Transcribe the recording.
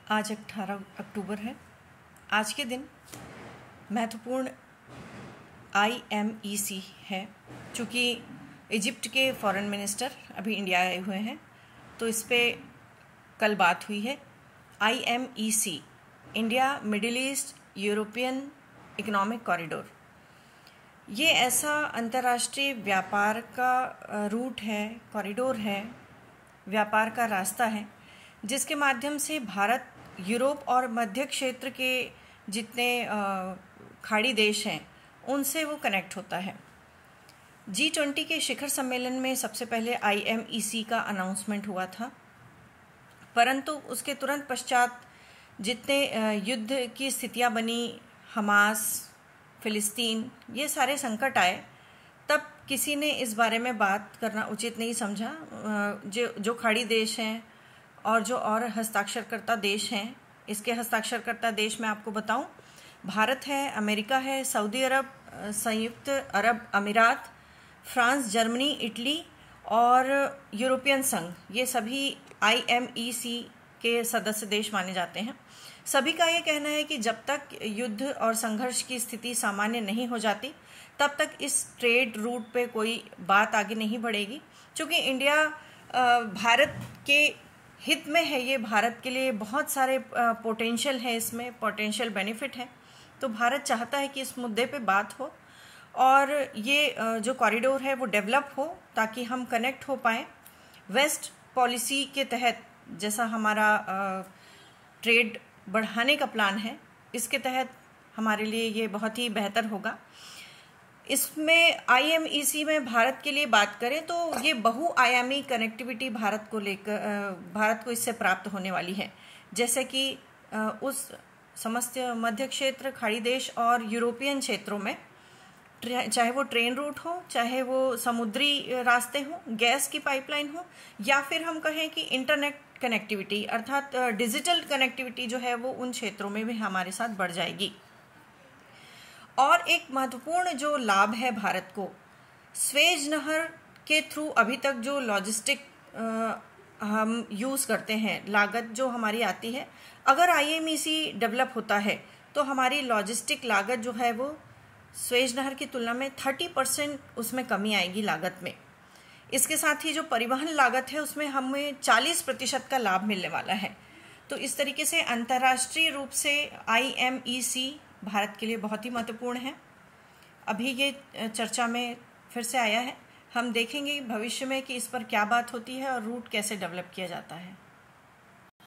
आज 18 अक्टूबर है। आज के दिन महत्वपूर्ण IMEC है। चूँकि इजिप्ट के फॉरेन मिनिस्टर अभी इंडिया आए हुए हैं तो इस पे कल बात हुई है। IMEC India middle east European economic corridor, ये ऐसा अंतर्राष्ट्रीय व्यापार का रूट है, कॉरिडोर है, व्यापार का रास्ता है जिसके माध्यम से भारत यूरोप और मध्य क्षेत्र के जितने खाड़ी देश हैं उनसे वो कनेक्ट होता है। G20 के शिखर सम्मेलन में सबसे पहले IMEC का अनाउंसमेंट हुआ था, परंतु उसके तुरंत पश्चात जितने युद्ध की स्थितियां बनी, हमास, फिलिस्तीन, ये सारे संकट आए, तब किसी ने इस बारे में बात करना उचित नहीं समझा। जो खाड़ी देश हैं और जो और हस्ताक्षरकर्ता देश हैं, इसके हस्ताक्षरकर्ता देश मैं आपको बताऊं, भारत है, अमेरिका है, सऊदी अरब, संयुक्त अरब अमीरात, फ्रांस, जर्मनी, इटली और यूरोपियन संघ, ये सभी IMEC के सदस्य देश माने जाते हैं। सभी का ये कहना है कि जब तक युद्ध और संघर्ष की स्थिति सामान्य नहीं हो जाती तब तक इस ट्रेड रूट पे कोई बात आगे नहीं बढ़ेगी। क्योंकि इंडिया भारत के हित में है, ये भारत के लिए बहुत सारे पोटेंशियल है, इसमें पोटेंशियल बेनिफिट है, तो भारत चाहता है कि इस मुद्दे पे बात हो और ये जो कॉरिडोर है वो डेवलप हो ताकि हम कनेक्ट हो पाएँ। वेस्ट पॉलिसी के तहत जैसा हमारा ट्रेड बढ़ाने का प्लान है, इसके तहत हमारे लिए ये बहुत ही बेहतर होगा। इसमें IMEC में भारत के लिए बात करें तो ये बहुआयामी कनेक्टिविटी भारत को इससे प्राप्त होने वाली है। जैसे कि उस समस्त मध्य क्षेत्र, खाड़ी देश और यूरोपियन क्षेत्रों में, चाहे वो ट्रेन रूट हो, चाहे वो समुद्री रास्ते हो, गैस की पाइपलाइन हो, या फिर हम कहें कि इंटरनेट कनेक्टिविटी अर्थात डिजिटल कनेक्टिविटी जो है वो उन क्षेत्रों में भी हमारे साथ बढ़ जाएगी। और एक महत्वपूर्ण जो लाभ है भारत को, स्वेज नहर के थ्रू अभी तक जो लॉजिस्टिक हम यूज़ करते हैं, लागत जो हमारी आती है, अगर IMEC डेवलप होता है तो हमारी लॉजिस्टिक लागत जो है वो स्वेज नहर की तुलना में 30% उसमें कमी आएगी लागत में। इसके साथ ही जो परिवहन लागत है उसमें हमें 40% का लाभ मिलने वाला है। तो इस तरीके से अंतर्राष्ट्रीय रूप से IMEC भारत के लिए बहुत ही महत्वपूर्ण है। अभी ये चर्चा में फिर से आया है, हम देखेंगे भविष्य में कि इस पर क्या बात होती है और रूट कैसे डेवलप किया जाता है।